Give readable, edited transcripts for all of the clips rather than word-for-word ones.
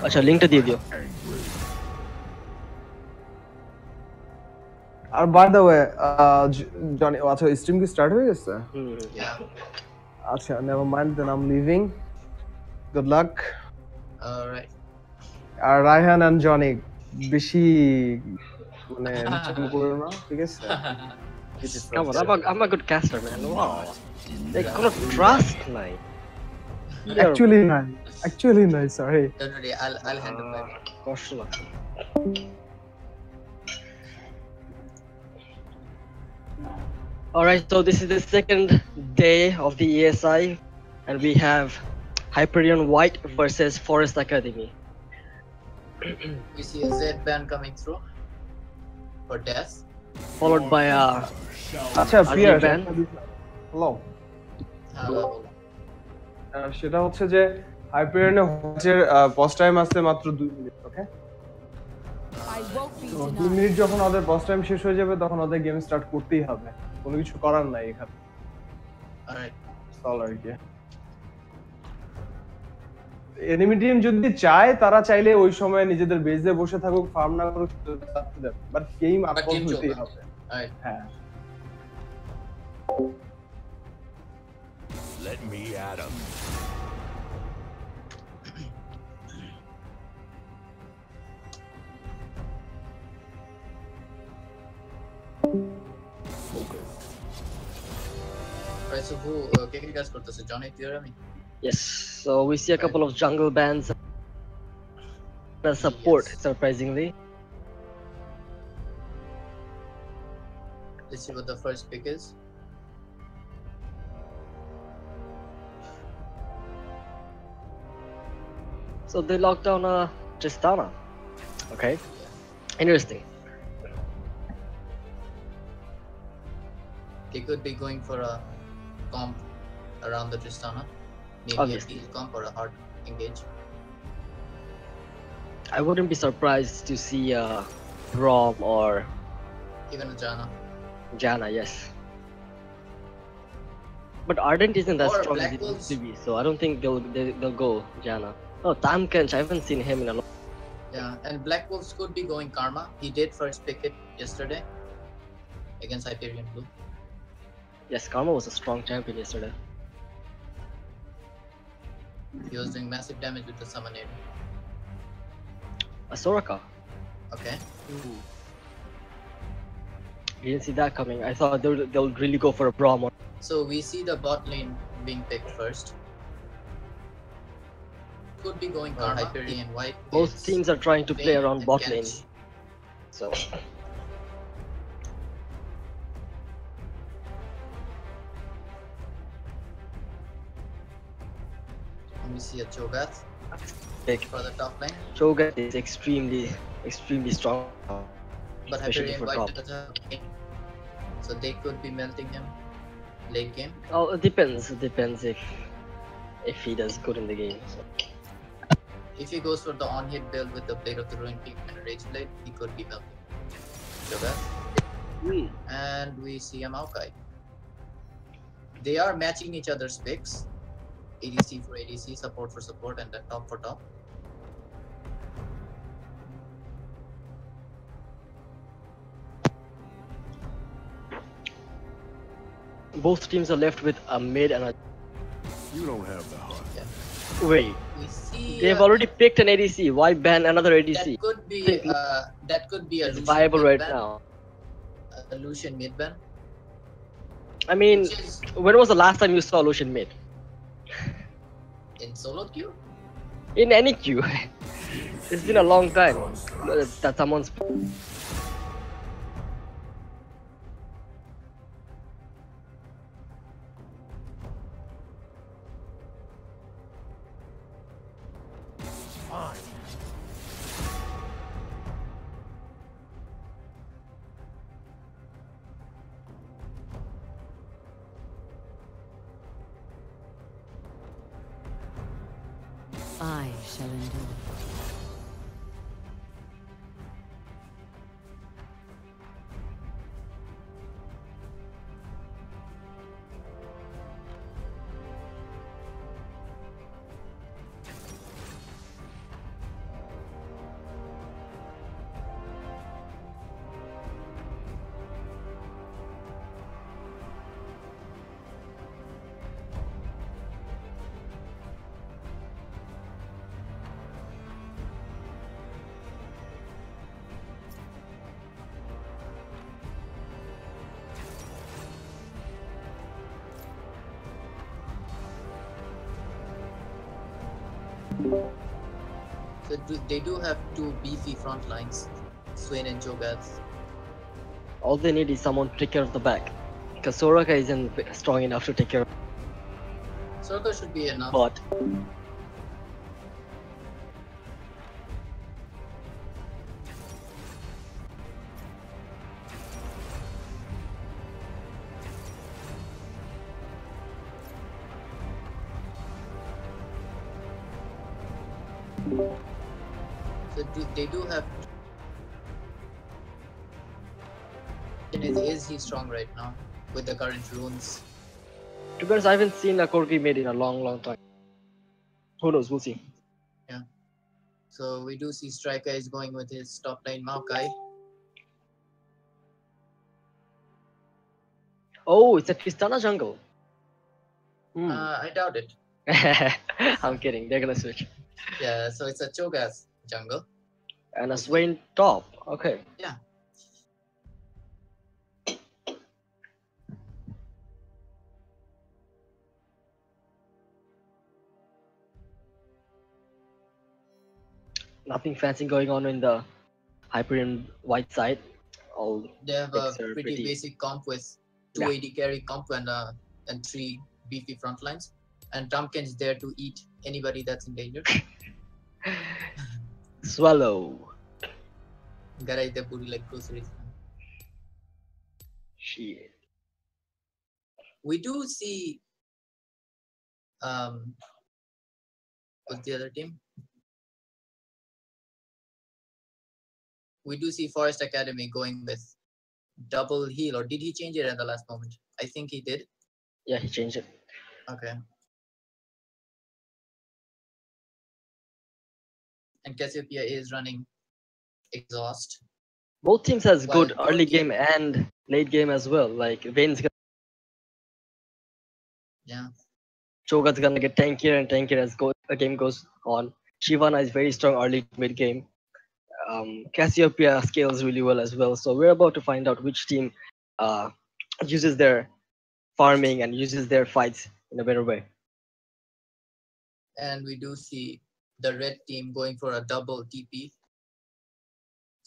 अच्छा लिंकটা দিয়ে দিও। আর বাই দ্য ওয়ে জনি আচ্ছা স্ট্রিম কি স্টার্ট হয়ে গেছে? আচ্ছা never mind then I am leaving. Good luck. Alright. আর রায়হান এন্ড জনি বেশি মানে নিচে করো না, ঠিক আছে? Come on, I'm a good caster, man. Wow. Like, কোনো trust নাই। Actually নাই, sorry. Don't worry, I'll handle that. কষ্ট লাগছে। Alright, so this is the second day of the ESI, and we have Hyperion White versus Forest Academy. We see a Z ban coming through for death. Followed by a আচ্ছা fear ban. Hello. Hello. সেটা হচ্ছে যে হাইপেরিয়নে হজের pause time আছে মাত্র 2 minute, ওকে? 2 minute যখন ওদের pause time শেষ হয়ে যাবে তখন ওদের গেম স্টার্ট করতেই হবে, কোনো কিছু করার নাই এখানে। অলরাইট। চল আর কি এনিমি টিম যদি চায় তারা চাইলে ওই সময় নিজেদের বেজে বসে থাকুক, ফার্ম না করুক, বাট গেম আপলোড হতেই হবে। হ্যাঁ Let me at him. Right, so who কে কাজ করতেছে? জনি তুই আর আমি? Yes, so we see a couple of jungle bands that support, surprisingly. Let's see what the first pick is. So they locked down Tristana. Okay, interesting. They could be going for a comp around the Tristana. Maybe Obviously. a deal comp or a hard engage. I wouldn't be surprised to see Rom or Even a Jana. Jana, yes. But Ardent isn't that Or strong as Black it Wolves. used to be, so I don't think they'll go Jana. Oh, Tamkench, I haven't seen him in a long. Yeah, and Black Wolves could be going Karma. He did first pick it yesterday against Hyperion Blue. Yes, Karma was a strong champion yesterday. He was doing massive damage with the Summoner. A Soraka. Okay. Didn't see that coming. I thought they'll really go for a Braum. So we see the bot lane being picked first. Could be going Karma. Hyperion White. Both It's teams are trying to play Vayne around and bot Kench. lane. So And we see a Cho'Gath big. for the top lane. Cho'Gath is extremely strong. But Especially Hyperion for White top. does have a game. So they could be melting him late game. Oh, it depends. It depends if he does good in the game. So. If he goes for the on-hit build with the Blade of the Ruined King and a Rage Blade, he could be melting Cho'Gath. And we see a Maokai. They are matching each other's picks. ADC for ADC, support for support, and then top for top. Both teams are left with a mid and a. You don't have the heart. Wait, We see they've already picked an ADC. Why ban another ADC? that could be a It's Lucian viable right mid-ban. now. A Lucian mid-ban. I mean, Which is when was the last time you saw Lucian mid? in solo queue. In any queue. It's been a long time that someone's. Fine. I shall endure. So they do have two beefy front lines, Swain and Cho'Gath. All they need is someone to take care of the back. Because Soraka isn't strong enough to take care of Soraka should be enough. but So they do have. Is he strong right now with the current runes? to be honest, I haven't seen a Corgi made in a long time. Who knows? We'll see. Yeah. So we do see Striker is going with his top lane Maokai. Oh, it's a Tristana jungle. I doubt it. I'm kidding. They're gonna switch. Yeah, so it's a Cho'Gath jungle. And a Swain top. Okay. Yeah. Nothing fancy going on in the Hyperion white side. All They have a decks are pretty basic comp with 280 carry comp and 3 beefy front lines. And Trumpkin's there to eat anybody that's in danger. Swallow. Gotta eat the booty like groceries. Shit. We do see what's the other team? We do see Forest Academy going with double heal, or did he change it at the last moment? I think he did. Yeah, he changed it. Okay. And Cassiopeia is running exhaust. Both teams has Well, good early game and late game as well. Like Vayne's gonna Yeah. Cho'Gath's gonna get tankier and tankier as the game goes on. Shyvana is very strong early to mid game. Cassiopeia scales really well as well. So we're about to find out which team uh, uses their farming and uses their fights in a better way. And we do see the red team going for a double TP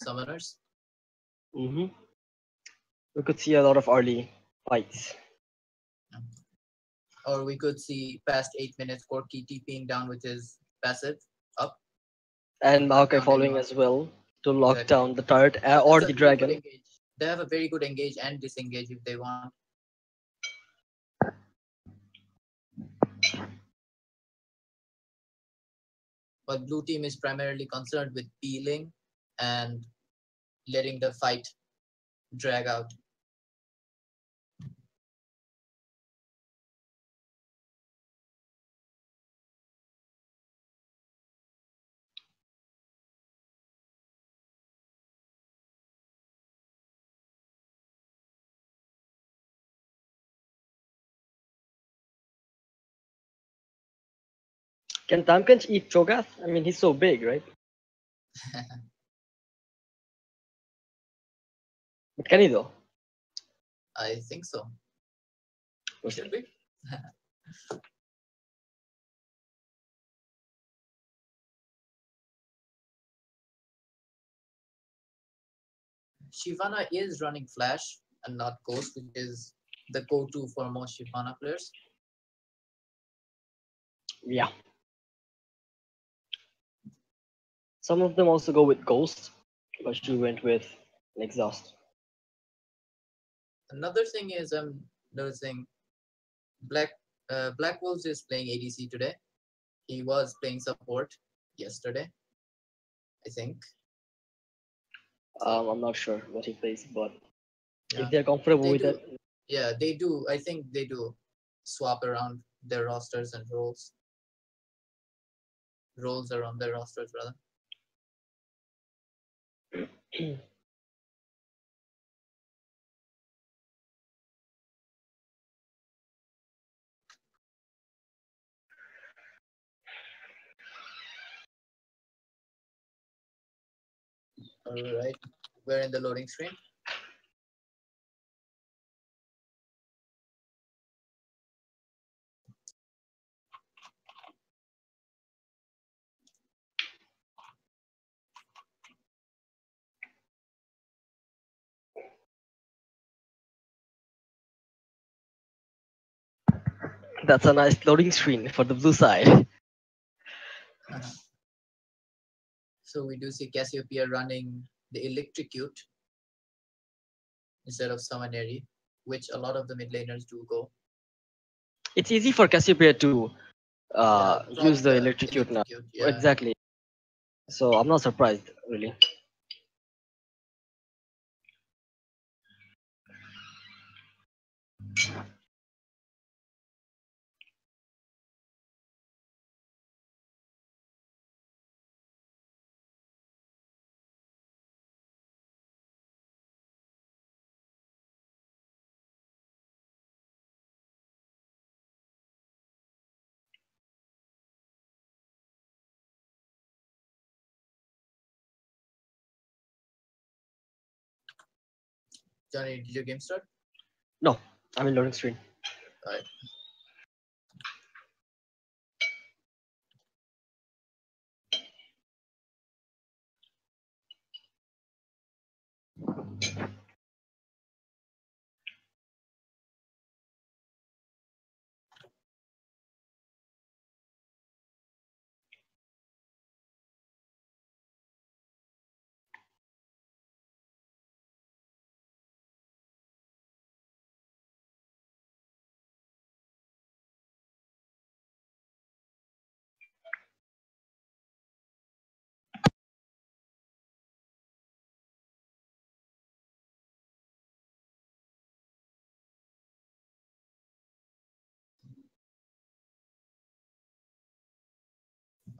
summoners. We could see a lot of early fights. Or we could see past 8 minutes Corki TPing down with his passive up. And Maokai following as well to lock down the turret or the dragon. They have a very good engage and disengage if they want. But blue team is primarily concerned with peeling and letting the fight drag out. Can Tamkench eat Cho'Gath? I mean, he's so big, right? But can he though? I think so. Should be. Shyvana is running Flash and not Ghost, which is the go-to for most Shyvana players. Yeah. Some of them also go with Ghost, but she went with an Exhaust. Another thing is I'm noticing Black Wolves is playing ADC today. He was playing support yesterday, I think. I'm not sure what he plays, but if they're comfortable with it. Yeah, they do. I think they do swap around their rosters and roles. Roles around their rosters, rather. Alright, we're in the loading screen. That's a nice loading screen for the blue side. So we do see Cassiopeia running the Electrocute instead of Summonary, which a lot of the mid laners do go. It's easy for Cassiopeia to use the electrocute now. Yeah. Exactly. So I'm not surprised really. Johnny, did your game start? No, I'm in loading screen. Alright.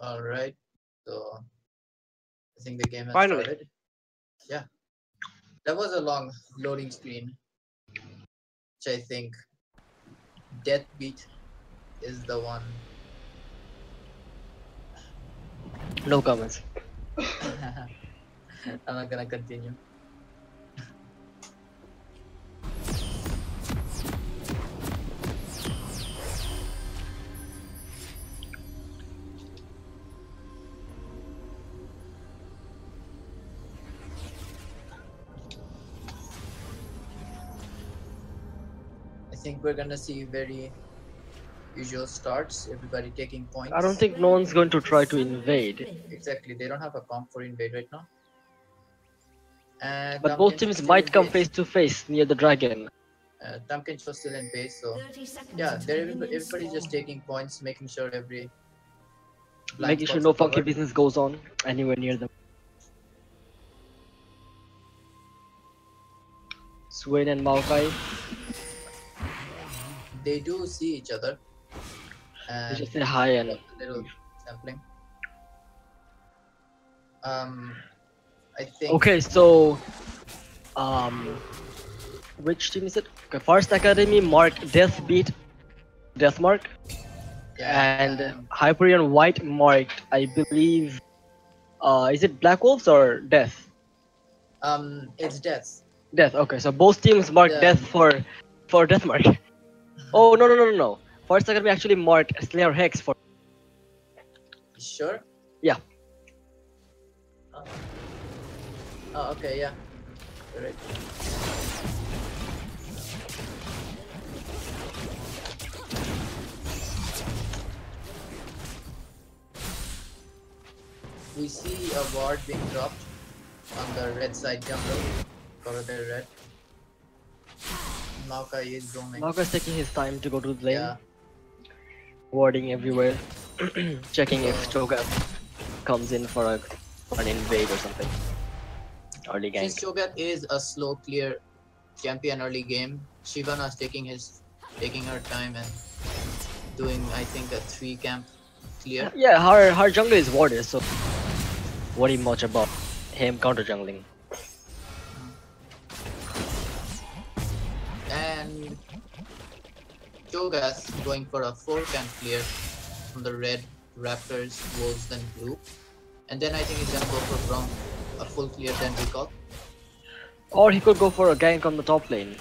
Alright. So I think the game has Finally. started. Yeah. That was a long loading screen. Which I think Deathbeat is the one. No comments. I'm not gonna continue. I think we're gonna see very usual starts, everybody taking points. I don't think no one's going to try to invade. Exactly, they don't have a comp for invade right now. And But both teams might come face to face near the dragon. Tamkin was still in base, so yeah, everybody's just taking points, making sure every Making sure no funky business goes on anywhere near them. Swain and Maokai. They do see each other. They And just say hi and a little sampling. I think. Okay, so which team is it? Okay, First Academy marked Deathbeat, Deathmark, Yeah, and Hyperion White marked, I believe, is it Black Wolves or Death? It's Death. Death. Okay, so both teams marked Yeah. Death for Deathmark. Oh no! First Academy actually marked Slayer Hex for. Sure. Yeah. Oh, okay, yeah. You're right. We see a ward being dropped on the red side jungle. Cover the red. Maokai is roaming. Maokai's taking his time to go to the lane, Yeah. warding everywhere, checking if Cho'Gath comes in for an invade or something. Early gank. Since Cho'Gath is a slow clear champion early game, Shivana's taking her time and doing, I think, a 3 camp clear. Yeah, her jungle is warded, so worry much about him counter jungling. And Cho'Gath going for a 4 camp clear from the red, Raptors, Wolves, then blue. And then I think he's gonna go for from a full clear, then recall. Or he could go for a gank on the top lane.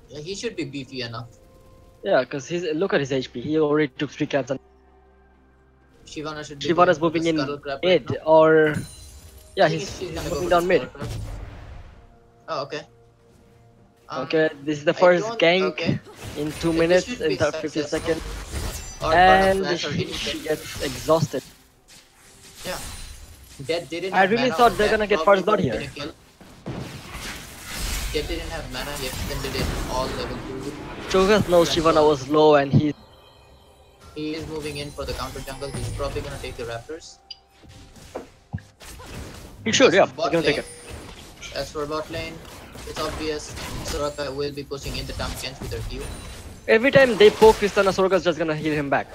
Yeah, he should be beefy enough. Yeah, because look at his HP. He already took 3 camps. And Shivana should be Shivana's going for moving the in Scuttle Crab mid, right now. or yeah, I think he's she's gonna moving go down for mid. the Scuttle Crab. Oh, okay. Okay, this is the I first don't- gank. Okay. in 2 This minutes, should in be 50 successful. seconds, Or burn a and flash or she anything. gets exhausted. Yeah. Dead didn't I have really mana thought on they're that. gonna get Probably first blood could have here. been a kill. Dead didn't have mana yet, then they did all level 2. Cho'Gath knows Shyvana was low, and he is moving in for the counter jungle. He's probably gonna take the Raptors. should, yeah. For bot They're gonna take lane, it. as for bot lane, it's obvious Soraka will be pushing in the Tamkins with her Q. Every time they poke Tristana, Soroka's just gonna heal him back.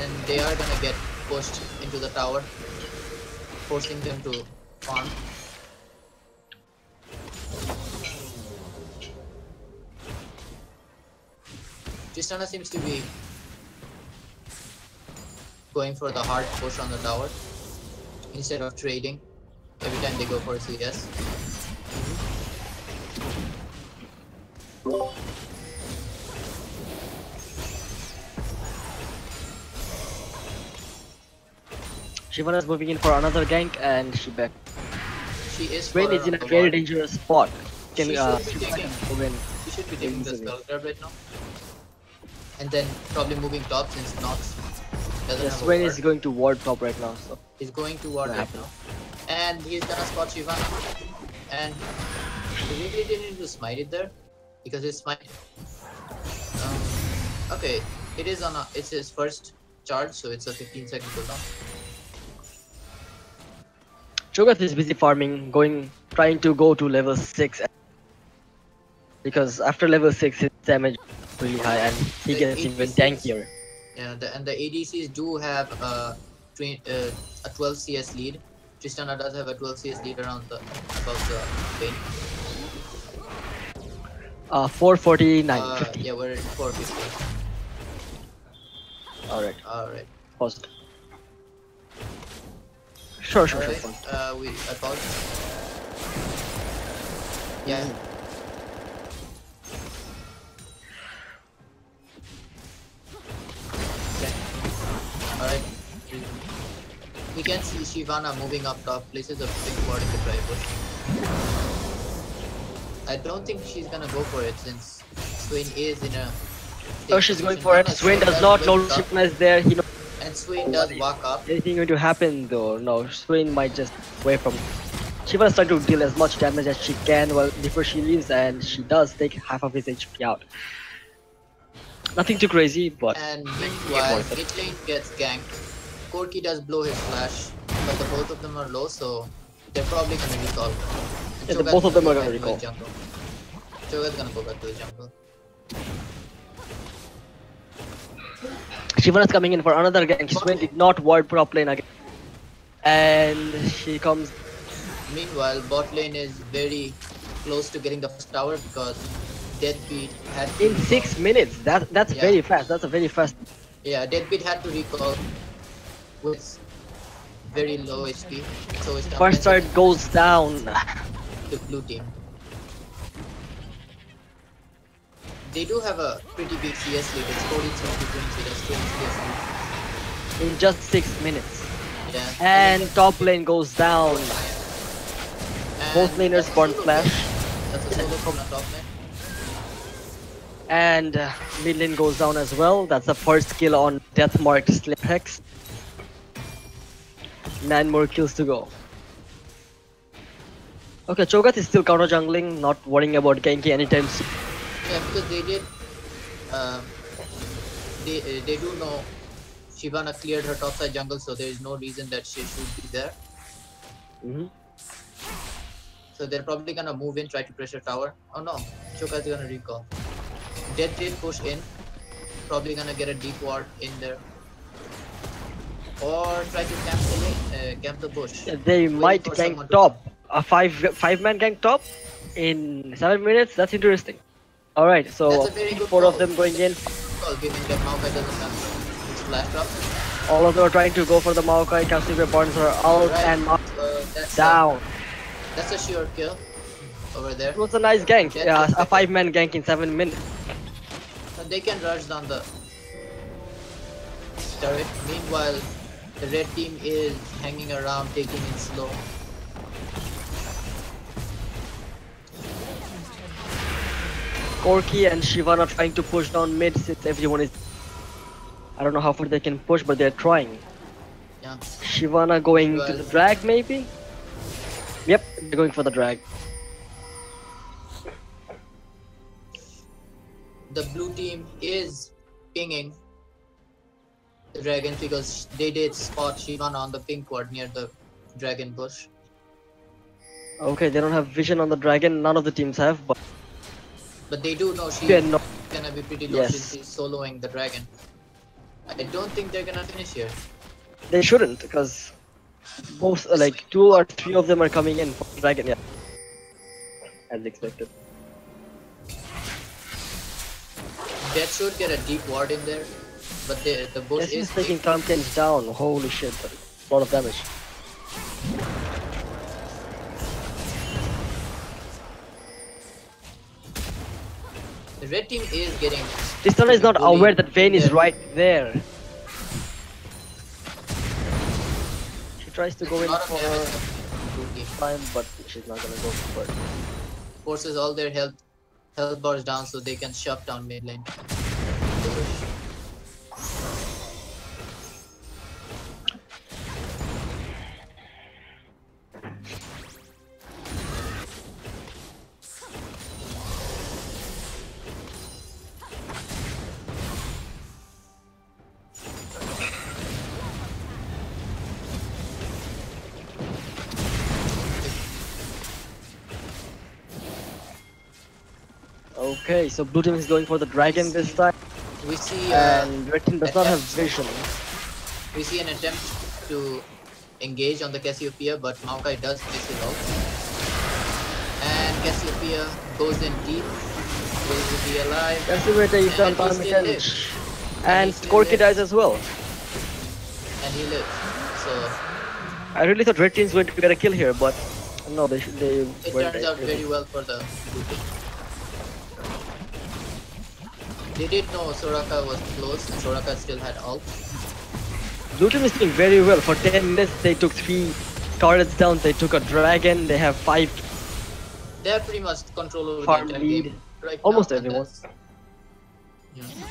And they are gonna get pushed into the tower, forcing them to farm. Tristana seems to be going for the hard push on the tower instead of trading every time they go for CS. Shyvana's moving in for another gank, and she back. She is Swain is in a very dangerous spot. Can She win. should be taking the spell grab right now. And then probably moving top since Nox doesn't Yeah, have Swain a is ward. going to ward top right now. So He's going to ward right now. And he's gonna spot Shyvana. And he really didn't need to smite it there. Because his smite... okay, it is on a... it's his first charge, so it's a 15-second cooldown. Cho'Gath is busy farming, trying to go to level 6. Because after level 6 his damage is really high and he The gets even 86 tankier. Yeah, and the ADCs do have a 12 CS lead. Tristana does have a 12 CS lead around above the lane. 449, 50. Yeah, we're at 450. Alright, Alright. pause it. Sure. Alright. Fine. I paused. Yeah. Alright. We can see Shyvana moving up top, places a big ward in the dry bush. I don't think she's gonna go for it since Swain is in a... Oh, she's going for it. Swain does not know Shyvana is there. He knows And Swain does walk up. anything going to happen though. No, Swain might just away from. Shyvana's trying to deal as much damage as she can before she leaves, and she does take half of his HP out. Nothing too crazy, but And meanwhile, mid lane gets ganked. Corki does blow his flash, but the both of them are low, so they're probably gonna recall. And yeah, Cho'Gath's both of them go are back gonna to recall. his jungle. Cho'Gath's gonna go back to the jungle. Shyvana's coming in for another gank. Swain did not ward prop lane again, and she comes. Meanwhile, bot lane is very close to getting the first tower because Deadbeat had to In recall. 6 minutes. That's Yeah. very fast. That's a very fast. Yeah, Deadbeat had to recall with very low HP, so it's First start goes down. the blue team. They do have a pretty big CS lead. It's 43 to 20. That's 20 CS lead. In just 6 minutes. Yeah. And top lane goes down. Both And laners that's a burn solo flash. kill. That's a solo from the top lane. And mid lane goes down as well. That's the first kill on Death Marked Slip Hex. 9 more kills to go. Okay, Cho'Gath is still counter jungling, not worrying about ganking anytime soon. Yeah, because they did. They do know Shyvana cleared her topside jungle, so there is no reason that she should be there. So they're probably gonna move in, try to pressure tower. Oh no, Cho'Gath is gonna recall. Dead did push in, probably gonna get a deep ward in there. Or try to camp the lane, camp the bush. They Waiting might for gank someone to- top. A five-man gank top in 7 minutes. That's interesting. All right, so That's a very good 4 of call. them going in. Call, given that Maokai doesn't have his flash drop. All of them are trying to go for the Maokai. Cassiopeia burns her out Right, and that's down. That's a sure kill over there. It was a nice gank. Dead Yeah, is a 5-man gank in 7 minutes. And they can rush down the turret. Meanwhile, the red team is hanging around, taking it slow. Corki and Shivana trying to push down mid since everyone is. I don't know how far they can push, but they're trying. Yeah. Shivana going to Well, the drag, maybe? Yep, they're going for the drag. the blue team is pinging the dragons because they did spot Shivana on the ping quad near the dragon bush. Okay, they don't have vision on the dragon. None of the teams have, But they do know she's Yeah, no. gonna be pretty low Yes. since she's soloing the dragon. I don't think they're gonna finish here. They shouldn't, because both, like, 2 or 3 of them are coming in for the dragon, yeah. As expected. Death should get a deep ward in there, but the bush Yes, he's is taking Tompkins down. Holy shit, a lot of damage. the red team is getting. Tristana is not bullied aware that Vayne is there. right there. She tries to go in Lot of for damage from the blue team. time, but she's not gonna go for it. Forces all their health bars down so they can shove down mid lane. Okay, so blue team is going for the dragon this time, We see and red team does not have vision. we see an attempt to engage on the Cassiopeia, but Maokai does miss it out. And Cassiopeia goes in deep. Will he be alive? Cassiopeia is done And he still damage, lives. and he still Corki lives. dies as well. And he lives. So I really thought red team's going to get a kill here, but no, they it went turns out very well for the blue team. They did know Soraka was close, and Soraka still had ult. Blue team is doing very well. For 10 minutes, they took 3 turrets down. They took a dragon. They have 5 They have pretty much control over farm the entire lead. game right Almost now, and everyone. that's- Yeah.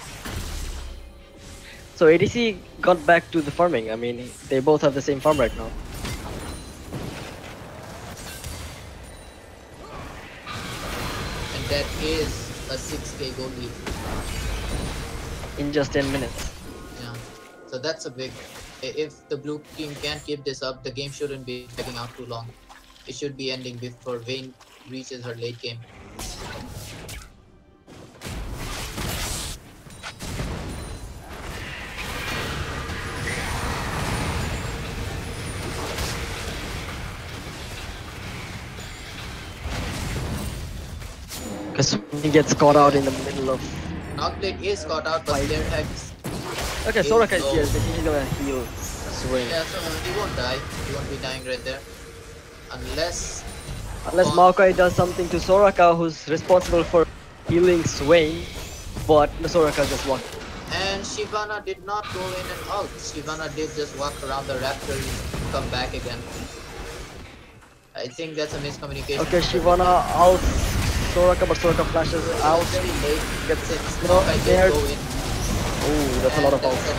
So ADC got back to the farming. I mean, they both have the same farm right now. And that is a 6k goal lead. In just 10 minutes. Yeah. So that's a big. If the blue team can't keep this up, the game shouldn't be dragging out too long. It should be ending before Vayne reaches her late game. Because he gets caught out in the middle of. Knockblade is caught out, but their heads. Okay, Is Soraka is low. here. So he's gonna heal Swing. Yeah, so he won't die. He won't be dying right there. Unless. Unless Maokai does something to Soraka, who's responsible for healing Swain, but Soraka just walked. And Shivana did not go in and out. Shivana did just walk around the raptor and come back again. I think that's a miscommunication. Okay, Shivana out Soraka, but Soraka flashes out. Very late. Gets Since no, Maokai there. did go in. Oh, that's a lot of And outs.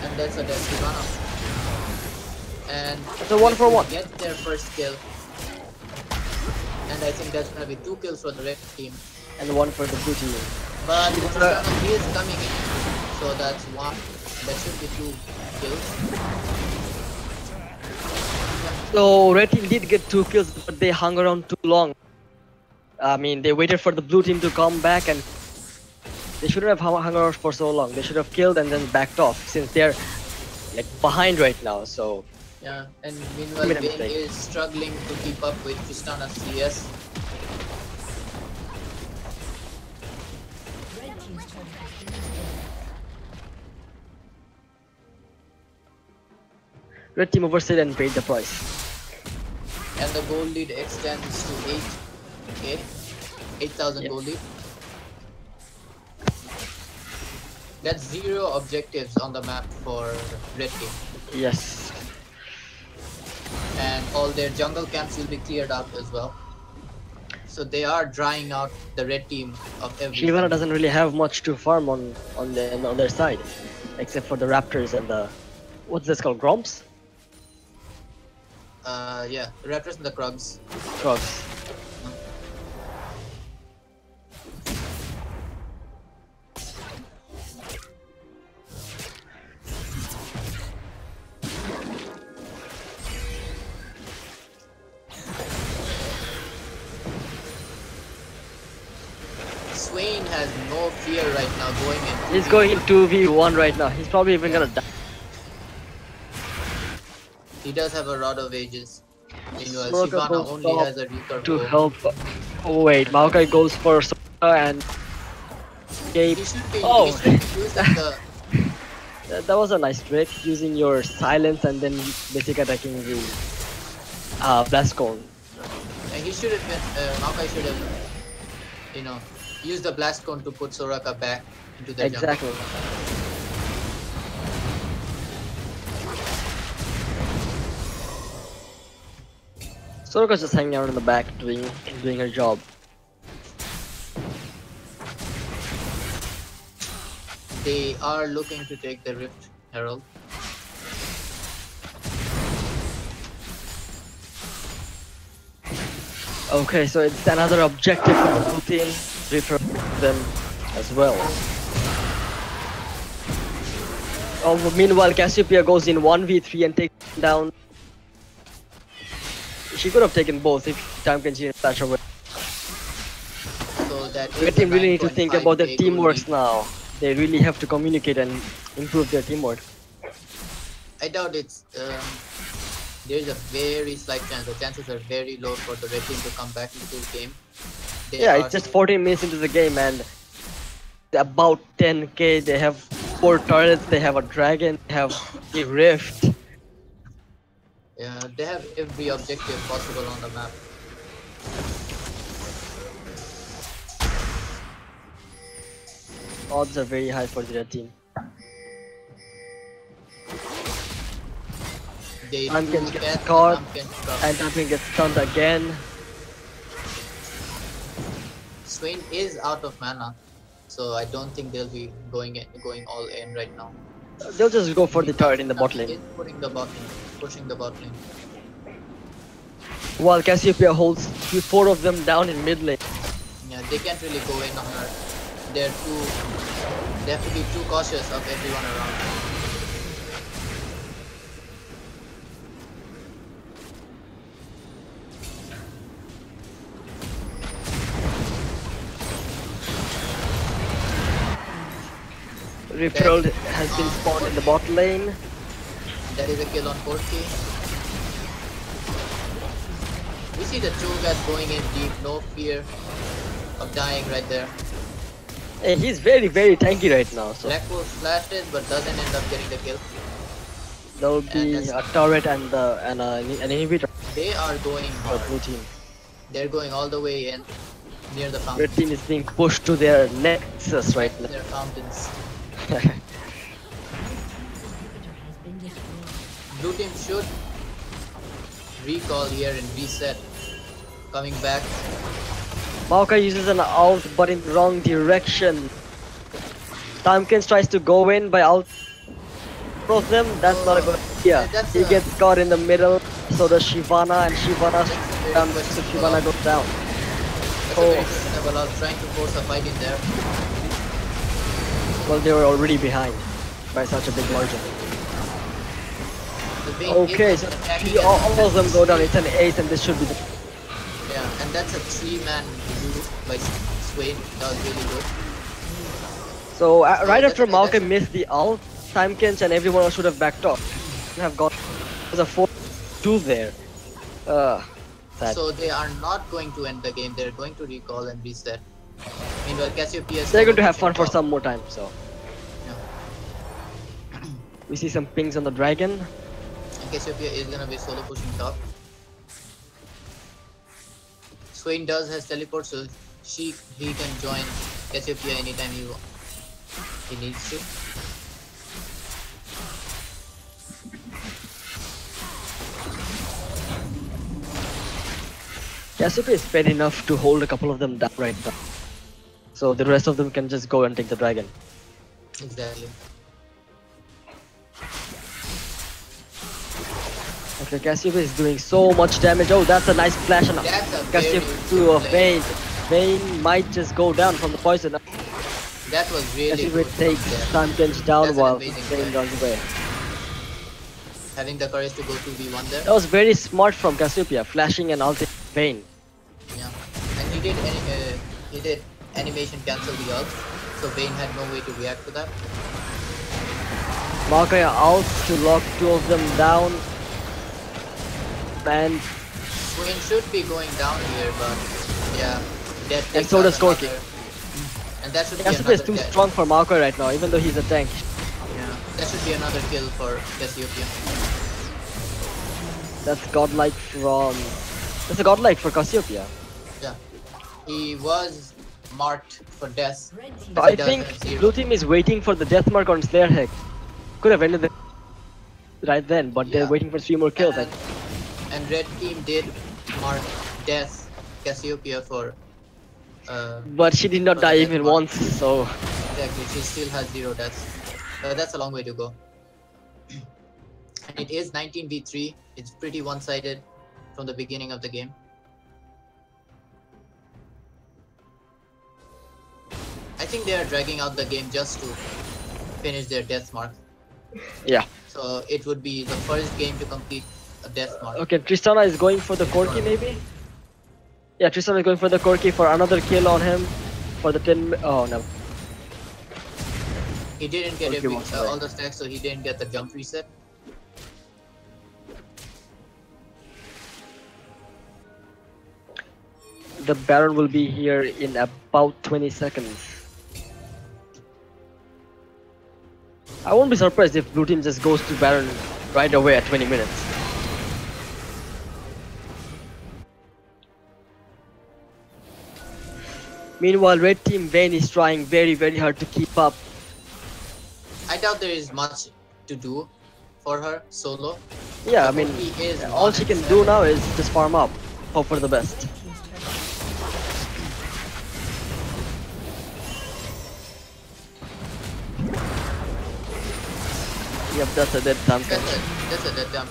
And that's a dead Shivana. And It's a 1-for-1. get their first kill. And I think that's gonna be 2 kills for the red team. And 1 for the blue team. But Shivana- Tristana is coming in. So that's 1. That should be 2 kills. So red team did get 2 kills, but they hung around too long. I mean, they waited for the blue team to come back, and they shouldn't have hung around for so long. They should have killed and then backed off, since they're like behind right now. So Yeah, and meanwhile Made a Vayne mistake. is struggling to keep up with Tristana's CS. red team overstayed and paid the price. And the goal lead extends to 8k. 8,000 Yep. goal lead. That's 0 objectives on the map for red team. Yes. And all their jungle camps will be cleared out as well. So they are drying out the red team of every. Shyvana doesn't really have much to farm on their side, except for the Raptors and the what's this called, Gromps? Yeah, the Raptors and the Krugs. Krugs. Swain has no fear right now going in. He's going in 2v1 right now. He's probably even gonna die. He does have a Rod of Ages. Meanwhile, Soroka Shyvana goes only top has a recurve. to help. Oh wait, Maokai goes for Soroka and He Gabe. should be, Oh. he should be using the. That was a nice trick, using your silence and then basically attacking the blast cone. And he should have been. Maokai should have, used the blast cone to put Soraka back into the jungle. Exactly. Soraka's just hanging out in the back doing her job. They are looking to take the Rift Herald. Okay, so it's another objective for the blue team. Refer them as well. Oh, meanwhile, Cassiopeia goes in 1v3 and takes down. She could have taken both if time can see flash away. So that The is team a really need to think about their 9.5k gold teamworks lead. now. They really have to communicate and improve their teamwork. I doubt it's. There's a very slight chance. The chances are very low for the red team to come back into this game. They Yeah, are it's just 14 minutes into the game and about 10k. They have 4 turrets, they have a dragon, they have a rift. Yeah, they have every objective possible on the map. Odds are very high for the red team. They Pumpkin do gets get caught, Pumpkin struck. and Pumpkin gets stunned again. Swain is out of mana, so I don't think they'll be going all in right now. They'll just go for the turret in the bot He lane. is putting the bot lane, pushing the bot lane. While Cassiopeia holds 4 of them down in mid lane. Yeah, they can't really go in on her. They have to be too cautious of everyone around. Rift has been spawned in the bot lane. That is a kill on 4K. We see the Cho'Gath going in deep, no fear of dying right there. Hey, he's very tanky right now. So Black Wolf flashes but doesn't end up getting the kill. there will be a turret and an inhibitor They are going for hard. blue team. They're going all the way in near the Red fountain. team is being pushed to their nexus right now. Their fountains. Blue team should recall here and reset. Coming back. Maokai uses an ult but in the wrong direction. Tamkins tries to go in by out of them. That's not a good idea. That's He a- gets caught in the middle. So does Shyvana, and Shyvana very down. So questionable Shyvana ult. goes down. That's Oh. a very questionable ult, trying to force a fight in there. Well, they were already behind by such a big margin. The Vayne Okay, is so attacking all of them go down. It's an ace, and this should be the. Yeah, and that's a 3-man group by Swain. That was really good. So right that's after okay, Maokai that's- missed the ult, Timekins and everyone else should have backed off. Have got there's a 4-2 there. Sad. So they are not going to end the game. They're going to recall and reset. Meanwhile, Cassiopeia is They're going to have pushing fun for top. some more time. So Yeah. we see some pings on the dragon. And Cassiopeia is gonna be solo pushing top. Swain does has teleport, so he can join Cassiopeia anytime he needs to. Cassiopeia is fed enough to hold a couple of them down right now. So the rest of them can just go and take the dragon. Exactly. Okay, Cassiopeia is doing so much damage. Oh, that's a nice flash on That's a Cassiopeia very to a good play. Vayne. Vayne might just go down from the poison. That was really Cassiopeia good from takes there. Stamkenge down That's an while amazing Vayne play. runs away. Having the courage to go 2v1 there. That was very smart from Cassiopeia, flashing and ulting Vayne. Yeah. And he did animation cancel the ult, so Vayne had no way to react to that. Maokai ults to lock two of them down. And Swain should be going down here, but yeah. That And takes so out does Corki. another- And that should be Cassiopeia is another too death. strong for Maokai right now, even though he's a tank. Yeah. That should be another kill for Cassiopeia. That's godlike from... That's a godlike for Cassiopeia. Yeah. He was marked for death. So He I does think have 0. blue team is waiting for the death mark on Slayer Heck. Could have ended it right then, but they're Yeah. waiting for 3 more kills. And red team did mark death Cassiopeia for But she did not for the die death even mark. once, so... Exactly, she still has 0 deaths. That's a long way to go. And it is 19v3. It's pretty one-sided from the beginning of the game. I think they are dragging out the game just to finish their death mark. Yeah. So it would be the first game to complete a death mark. Okay, Tristana is going for the Corki maybe? Yeah, Tristana is going for the Corki for another kill on him. For the 10... Oh, no. He didn't get Okay, walks away. all the stacks, so he didn't get the jump reset. The Baron will be here in about 20 seconds. I won't be surprised if blue team just goes to Baron right away at 20 minutes. Meanwhile, red team Vayne is trying very hard to keep up. I doubt there is much to do for her solo. Yeah, I mean, He is all 1 she and can 7. do now is just farm up, hope for the best. Yep, that's a dead time. That's a dead jump.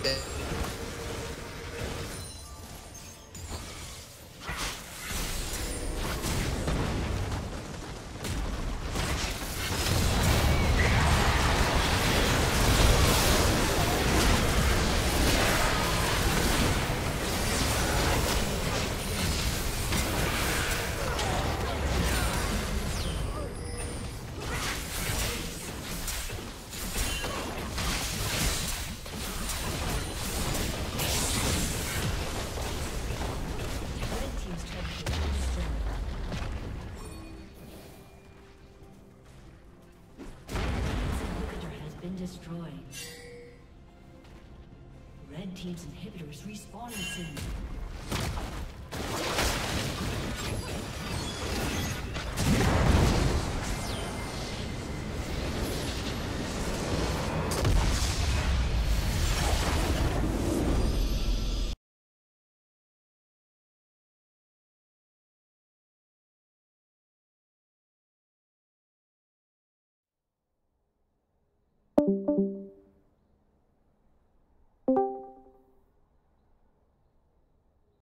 Destroyed. Red team's inhibitor is respawning soon.